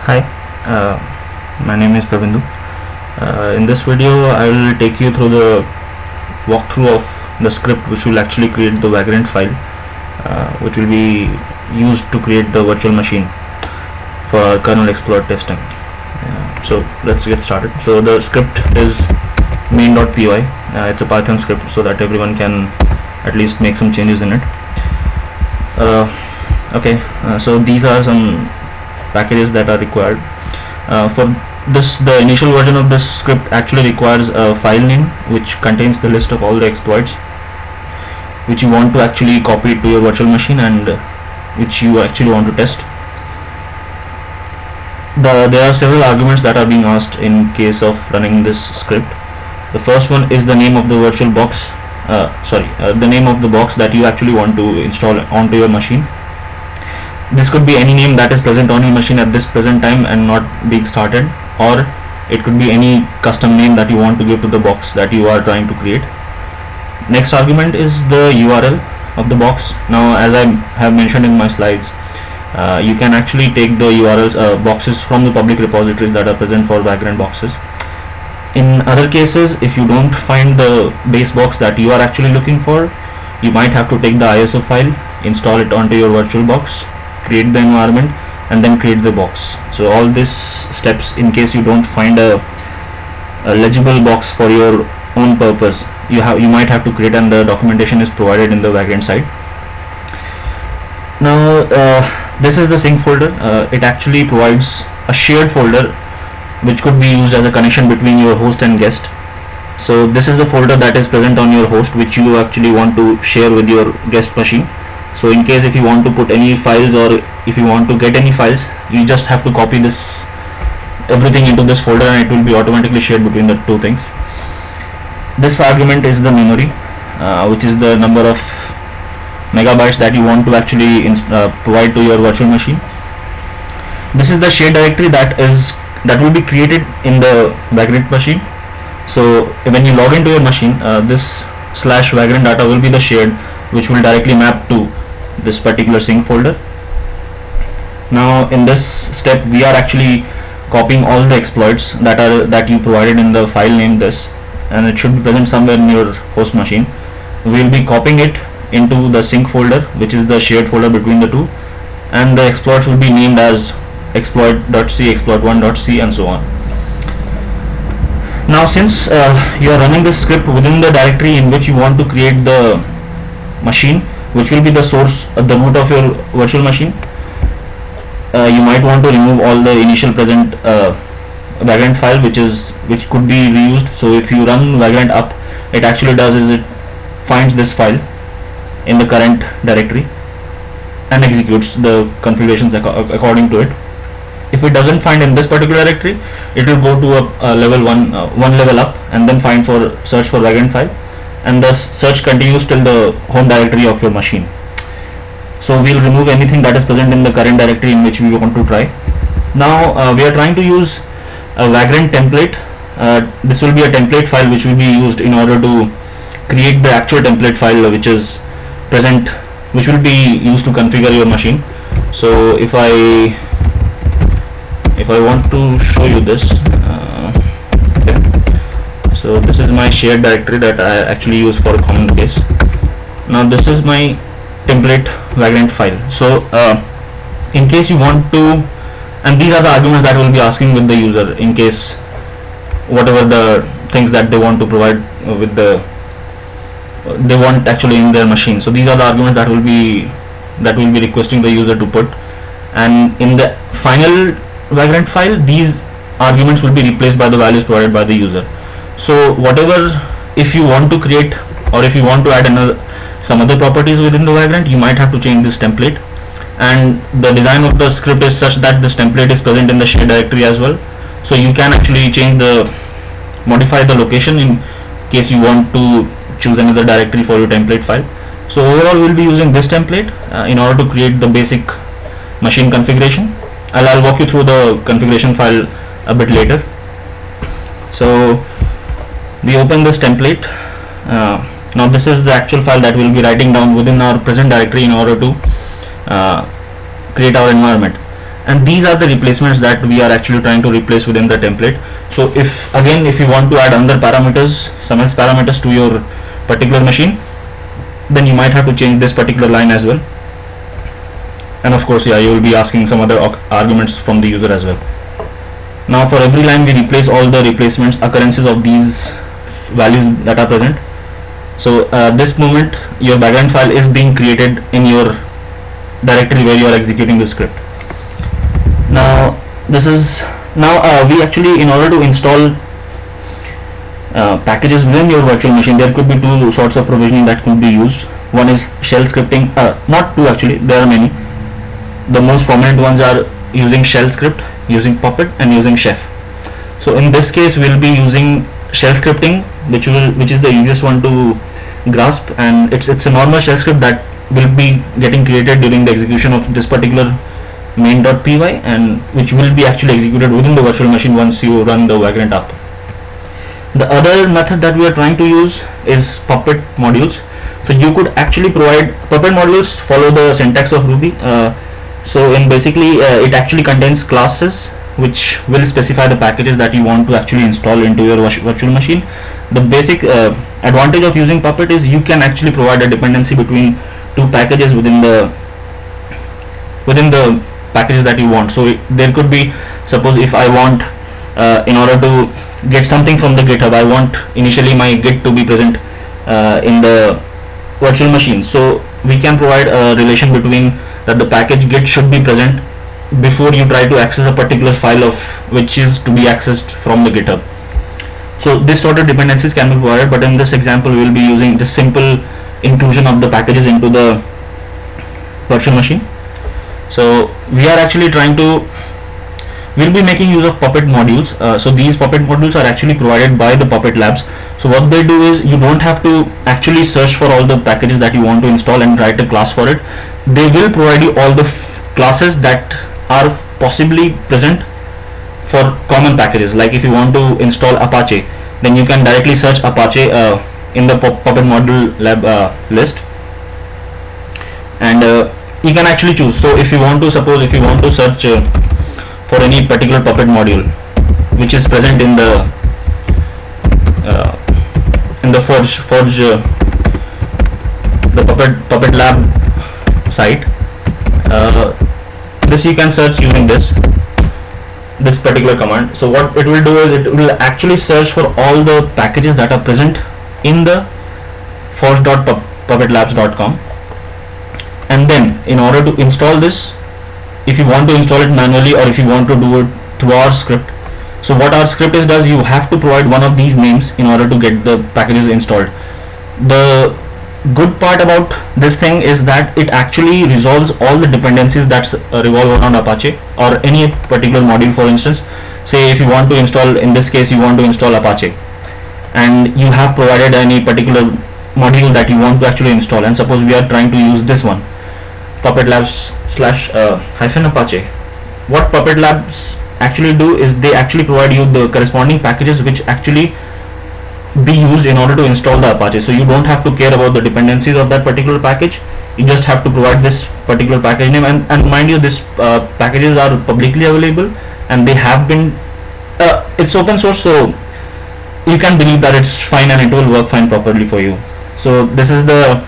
Hi, uh, my name is Pravindu. In this video, I will take you through the walkthrough of the script which will actually create the Vagrant file, which will be used to create the virtual machine for our kernel exploit testing. So let's get started. So the script is main.py. It's a Python script so that everyone can at least make some changes in it. So these are some packages that are required. For this, the initial version of this script actually requires a file name which contains the list of all the exploits which you want to actually copy to your virtual machine and which you actually want to test. There are several arguments that are being asked in case of running this script. The first one is the name of the virtual box, the name of the box that you actually want to install onto your machine. This could be any name that is present on your machine at this present time and not being started, or it could be any custom name that you want to give to the box that you are trying to create. Next argument is the URL of the box. Now, as I have mentioned in my slides, you can actually take the URLs boxes from the public repositories that are present for Vagrant boxes. In other cases, if you don't find the base box that you are actually looking for, you might have to take the ISO file, install it onto your virtual box, create the environment, and then create the box. So all these steps, in case you don't find a legible box for your own purpose, you might have to create, and the documentation is provided in the Vagrant site. Now this is the sync folder. It actually provides a shared folder which could be used as a connection between your host and guest. So this is the folder that is present on your host which you actually want to share with your guest machine. So in case if you want to put any files or if you want to get any files, you just have to copy everything into this folder and it will be automatically shared between the two things. This argument is the memory, which is the number of megabytes that you want to actually provide to your virtual machine. This is the shared directory that will be created in the Vagrant machine. So when you log into your machine, this /Vagrant data will be the shared, which will directly map to this particular sync folder. Now in this step, we are actually copying all the exploits that you provided in the file name this, and it should be present somewhere in your host machine. We will be copying it into the sync folder, which is the shared folder between the two, and the exploits will be named as exploit.c, exploit1.c, and so on. Now since you are running this script within the directory in which you want to create the machine, which will be the source of the root of your virtual machine, you might want to remove all the initial present Vagrant file which could be reused. So if you run Vagrant up, it actually does is it finds this file in the current directory and executes the configurations according to it. If it doesn't find in this particular directory, it will go to a level one level up and then search for Vagrant file, and the search continues till the home directory of your machine. So we'll remove anything that is present in the current directory in which we want to try. Now we are trying to use a Vagrant template. This will be a template file which will be used in order to create the actual template file which is present, which will be used to configure your machine. So if I want to show you this, okay. So this is my shared directory that I actually use for a common case. Now this is my template Vagrant file. So in case you want to, and these are the arguments that will be asking with the user in case whatever the things that they want to provide with they want actually in their machine. So these are the arguments that will be requesting the user to put, and in the final Vagrant file, these arguments will be replaced by the values provided by the user. So whatever, if you want to create or if you want to add some other properties within the Vagrant, you might have to change this template, and the design of the script is such that this template is present in the shared directory as well. So you can actually modify the location in case you want to choose another directory for your template file. So overall we'll be using this template in order to create the basic machine configuration. I'll walk you through the configuration file a bit later. So we open this template. Now this is the actual file that we'll be writing down within our present directory in order to create our environment. and these are the replacements that we are actually trying to replace within the template. So if you want to add another parameters, some else parameters to your particular machine, then you might have to change this particular line as well. And of course, yeah, you will be asking some other arguments from the user as well. Now for every line we replace all the replacements occurrences of these values that are present. So this moment your background file is being created in your directory where you are executing the script. Now this is we actually, in order to install packages within your virtual machine, there could be two sorts of provisioning that could be used. One is shell scripting, not two actually, there are many. The most prominent ones are using shell script, using Puppet, and using Chef. So in this case we'll be using shell scripting, which is the easiest one to grasp, and it's a normal shell script that will be getting created during the execution of this particular main.py, and which will be actually executed within the virtual machine once you run the Vagrant app. The other method that we are trying to use is Puppet modules. So you could actually provide Puppet modules, follow the syntax of Ruby. So in basically it actually contains classes which will specify the packages that you want to actually install into your virtual machine. The basic advantage of using Puppet is you can actually provide a dependency between two packages within the packages that you want. So there could be, suppose if I want in order to get something from the GitHub, I want initially my Git to be present in the virtual machine. So we can provide a relation between that the package Git should be present before you try to access a particular file of which is to be accessed from the GitHub. So this sort of dependencies can be provided, but in this example we will be using the simple inclusion of the packages into the virtual machine. So we are actually we'll be making use of Puppet modules. So these Puppet modules are actually provided by the Puppet Labs. So what they do is you don't have to actually search for all the packages that you want to install and write a class for it. They will provide you all the classes that are possibly present for common packages. Like if you want to install Apache, then you can directly search Apache in the Puppet module lab list, and you can actually choose. So if you want to, suppose if you want to search for any particular Puppet module which is present in the Forge the Puppet lab site, this you can search using this particular command. So what it will do is it will actually search for all the packages that are present in the forge.puppetlabs.com, and then in order to install this, if you want to install it manually or if you want to do it through our script, so what our script does, you have to provide one of these names in order to get the packages installed. The good part about this thing is that it actually resolves all the dependencies that revolve around Apache or any particular module. For instance, say if you want to install, in this case you want to install Apache, and you have provided any particular module that you want to actually install, and suppose we are trying to use this one, Puppet Labs /-Apache. What Puppet Labs actually do is they actually provide you the corresponding packages which actually be used in order to install the Apache. So you don't have to care about the dependencies of that particular package. You just have to provide this particular package name, and mind you, this packages are publicly available and they have been it's open source, so you can believe that it's fine and it will work fine properly for you. So this is the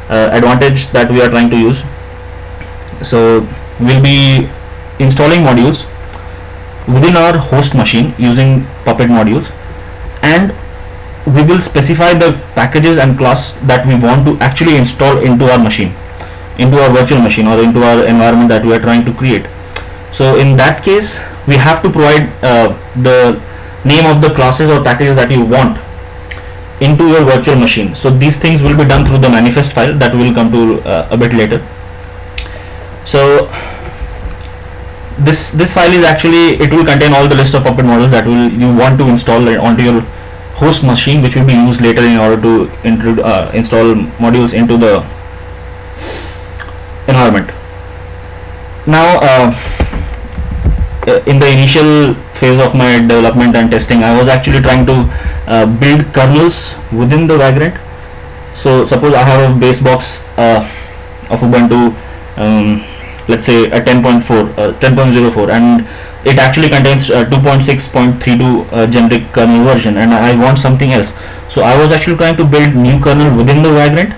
advantage that we are trying to use. So we'll be installing modules within our host machine using Puppet modules, and we will specify the packages and class that we want to actually install into our machine, into our virtual machine or into our environment that we are trying to create. So in that case we have to provide the name of the classes or packages that you want into your virtual machine. So these things will be done through the manifest file that we will come to a bit later. So this file is actually, it will contain all the list of Puppet modules that you want to install onto your host machine, which will be used later in order to install modules into the environment. Now in the initial phase of my development and testing, I was actually trying to build kernels within the Vagrant. So suppose I have a base box of Ubuntu let's say a 10.04, and it actually contains 2.6.32 generic kernel version, and I want something else. So I was actually trying to build new kernel within the Vagrant,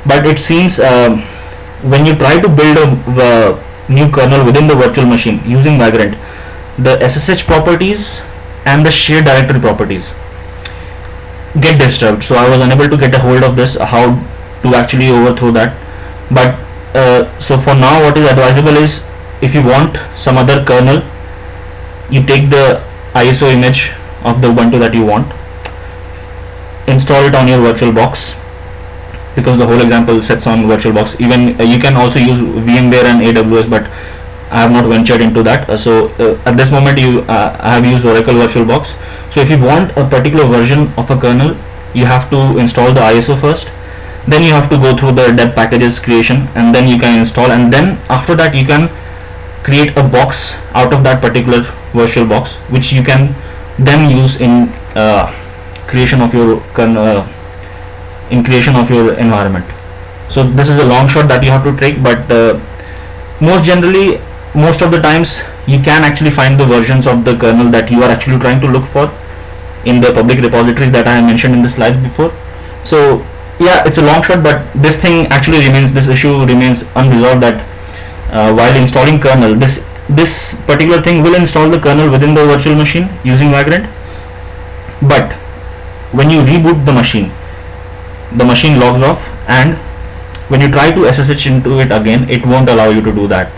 but it seems when you try to build a new kernel within the virtual machine using Vagrant, the SSH properties and the shared directory properties get disturbed. So I was unable to get a hold of this, how to actually overthrow that. But so for now, what is advisable is, if you want some other kernel, you take the ISO image of the Ubuntu that you want, install it on your VirtualBox, because the whole example sets on VirtualBox. Even you can also use VMware and AWS, but I have not ventured into that. So at this moment, I have used Oracle VirtualBox. So if you want a particular version of a kernel, you have to install the ISO first. Then you have to go through the deb packages creation, and then you can install, and then after that you can create a box out of that particular VirtualBox, which you can then use in creation of your environment. So this is a long shot that you have to take, but most of the times you can actually find the versions of the kernel that you are actually trying to look for in the public repositories that I mentioned in the slides before. So yeah, it's a long shot, but this issue remains unresolved, that while installing kernel, this particular thing will install the kernel within the virtual machine using Vagrant, but when you reboot the machine logs off, and when you try to SSH into it again, it won't allow you to do that.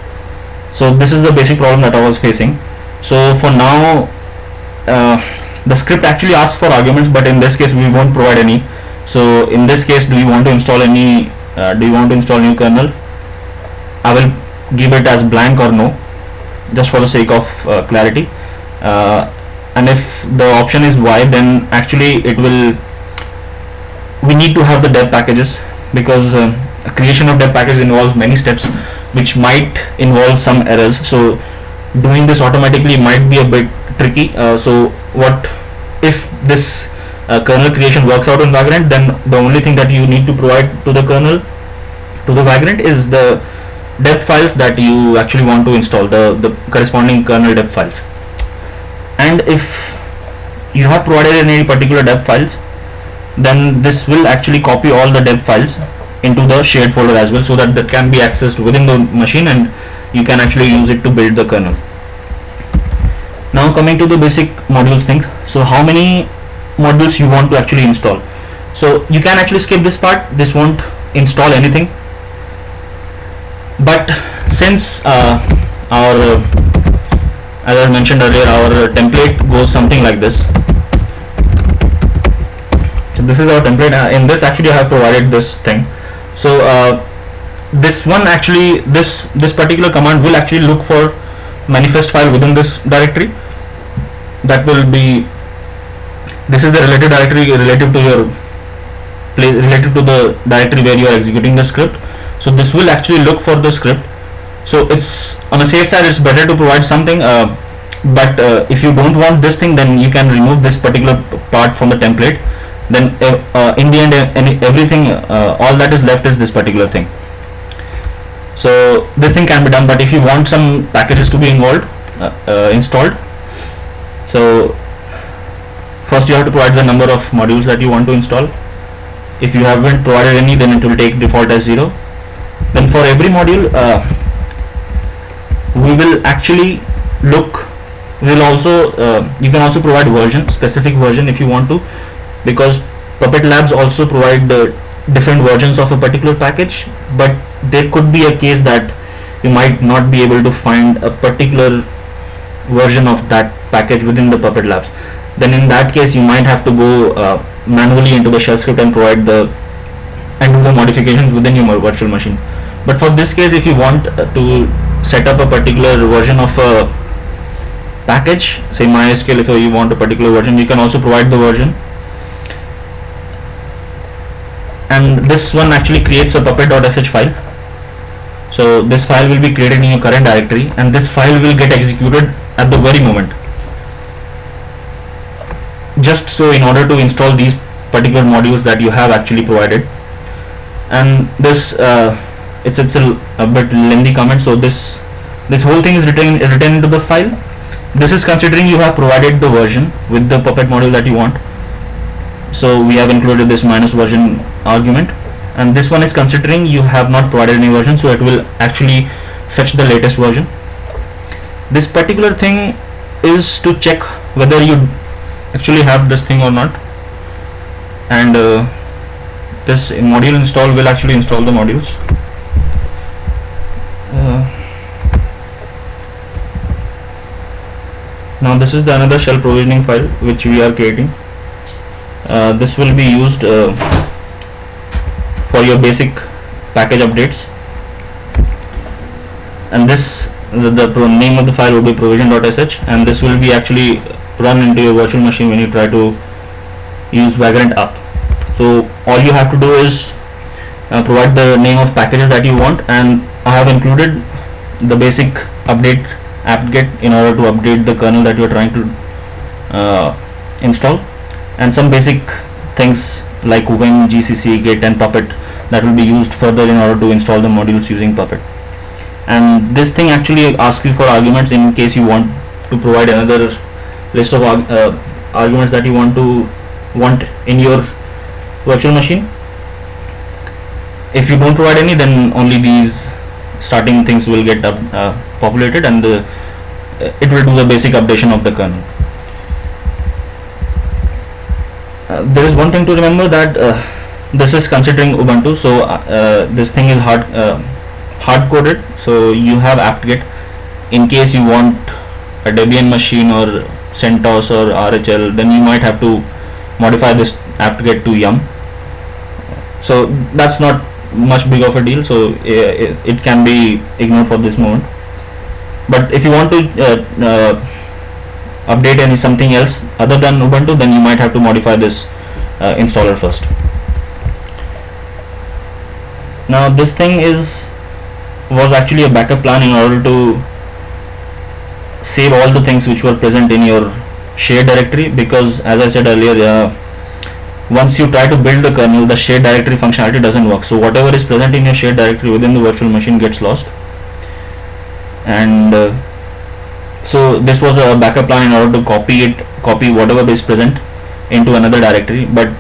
So this is the basic problem that I was facing. So for now, the script actually asks for arguments, but in this case we won't provide any. So in this case, do you want to install new kernel? I will give it as blank or no, just for the sake of clarity. And if the option is Y, then actually we need to have the deb packages, because creation of deb package involves many steps, which might involve some errors. So doing this automatically might be a bit tricky. So what if this kernel creation works out in Vagrant, then the only thing that you need to provide to the kernel, to the Vagrant, is the deb files that you actually want to install, the corresponding kernel deb files. And if you have provided any particular deb files, then this will actually copy all the deb files into the shared folder as well, so that can be accessed within the machine and you can actually use it to build the kernel. Now coming to the basic modules thing. So how many modules you want to actually install? So you can actually skip this part, this won't install anything. But since as I mentioned earlier, our template goes something like this. So this is our template. In this, actually I have provided this thing. So this particular command will actually look for manifest file within this directory. That will be, this is the relative directory relative to the directory where you are executing the script. So this will actually look for the script. So it's on a safe side, it's better to provide something, but if you don't want this thing, then you can remove this particular part from the template. Then in the end, everything, all that is left is this particular thing. So this thing can be done, but if you want some packages to be installed, so first you have to provide the number of modules that you want to install. If you haven't provided any, then it will take default as 0. Then for every module, we will actually look, you can also provide specific version if you want to, because Puppet Labs also provide the different versions of a particular package, but there could be a case that you might not be able to find a particular version of that package within the Puppet Labs. Then in that case, you might have to go manually into the shell script and provide do the modifications within your virtual machine. But for this case, if you want to set up a particular version of a package, say MySQL, if you want a particular version, you can also provide the version. And this one actually creates a puppet.sh file. So this file will be created in your current directory, and this file will get executed at the very moment. Just so in order to install these particular modules that you have actually provided. And this a bit lengthy comment, so this whole thing is written into the file. This is considering you have provided the version with the Puppet module that you want. So we have included this minus version argument, and this one is considering you have not provided any version, so it will actually fetch the latest version. This particular thing is to check whether you actually have this thing or not, and this module install will actually install the modules. Now this is the another shell provisioning file which we are creating. This will be used for your basic package updates, and the name of the file will be provision.sh, and this will be actually run into your virtual machine when you try to use Vagrant app. So all you have to do is provide the name of packages that you want, and I have included the basic update apt-get in order to update the kernel that you are trying to install, and some basic things like Vim, GCC, Git and Puppet that will be used further in order to install the modules using Puppet. And this thing actually asks you for arguments in case you want to provide another list of arguments that you want in your virtual machine. If you don't provide any, then only these starting things will get populated, and it will do the basic updation of the kernel. There is one thing to remember, that this is considering Ubuntu, so this thing is hard coded, so you have apt-get. In case you want a Debian machine or CentOS or RHL, then you might have to modify this apt-get to Yum. So that's not much big of a deal, so it can be ignored for this moment. But if you want to update something else other than Ubuntu, then you might have to modify this installer first. Now this thing was actually a backup plan in order to save all the things which were present in your shared directory, because as I said earlier, once you try to build the kernel, the shared directory functionality doesn't work. So whatever is present in your shared directory within the virtual machine gets lost, and so this was a backup plan in order to copy whatever is present into another directory. But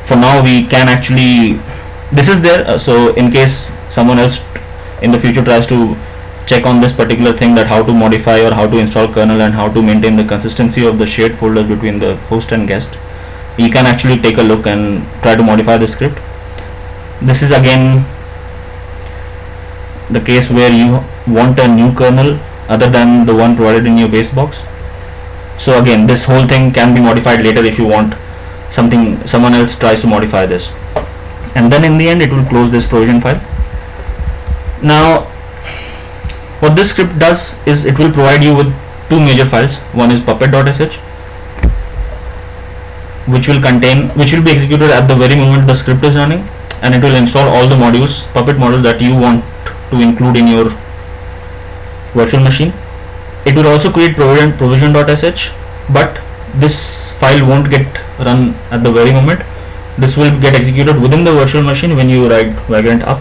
for now we can actually, this is there, so in case someone else in the future tries to check on this particular thing, that how to modify or how to install kernel and how to maintain the consistency of the shared folders between the host and guest, you can actually take a look and try to modify the script. This is again the case where you want a new kernel other than the one provided in your base box. So again, this whole thing can be modified later if you want someone else tries to modify this, and then in the end it will close this provision file. Now what this script does is it will provide you with two major files. One is puppet.sh, which will be executed at the very moment the script is running, and it will install all the modules, Puppet modules, that you want to include in your virtual machine. It will also create provision.sh, but this file won't get run at the very moment. This will get executed within the virtual machine when you write Vagrant up.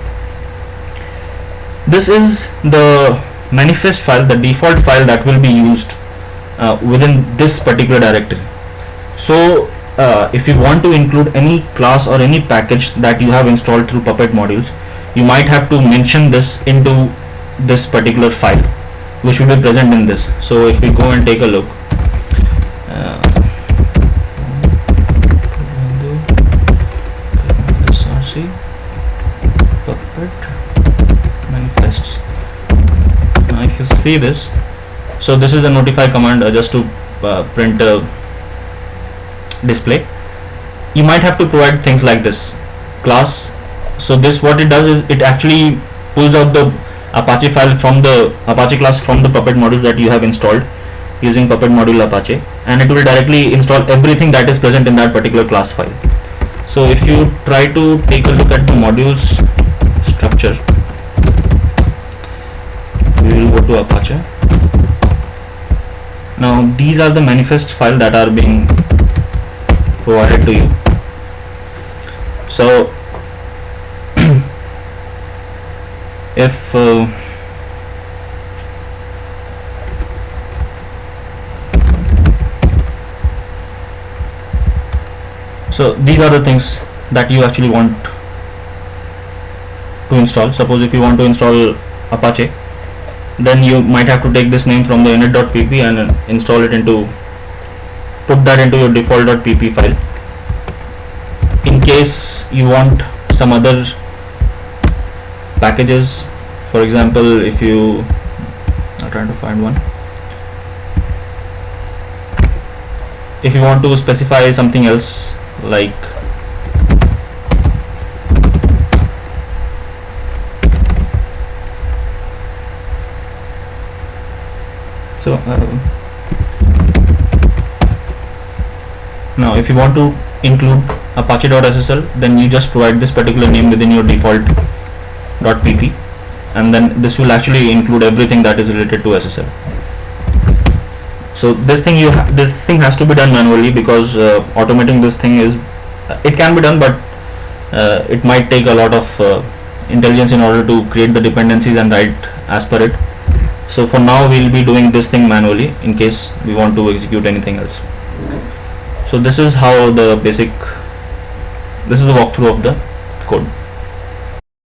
This is the manifest file, the default file that will be used within this particular directory. So if you want to include any class or any package that you have installed through Puppet modules, you might have to mention this into this particular file, which will be present in this. So if we go and take a look, src Puppet manifests. Now if you see this, so this is the notify command just to print a display. You might have to provide things like this class. So this, what it does is it actually pulls out the Apache file from the Apache class from the Puppet module that you have installed using Puppet module Apache, and it will directly install everything that is present in that particular class file. So if you try to take a look at the modules structure, we will go to Apache. Now these are the manifest file that are being provided to you. So if so these are the things that you actually want to install. Suppose if you want to install Apache, then you might have to take this name from the init.pp and install it into, put that into your default.pp file. In case you want some other packages, for example, if you are trying to find one, if you want to specify something else like so now if you want to include apache.ssl, then you just provide this particular name within your default.pp, and then this will actually include everything that is related to SSL. So this thing this thing has to be done manually, because automating this thing is, it can be done, but it might take a lot of intelligence in order to create the dependencies and write as per it. So for now we'll be doing this thing manually in case we want to execute anything else. So this is how the basic, this is the walkthrough of the code.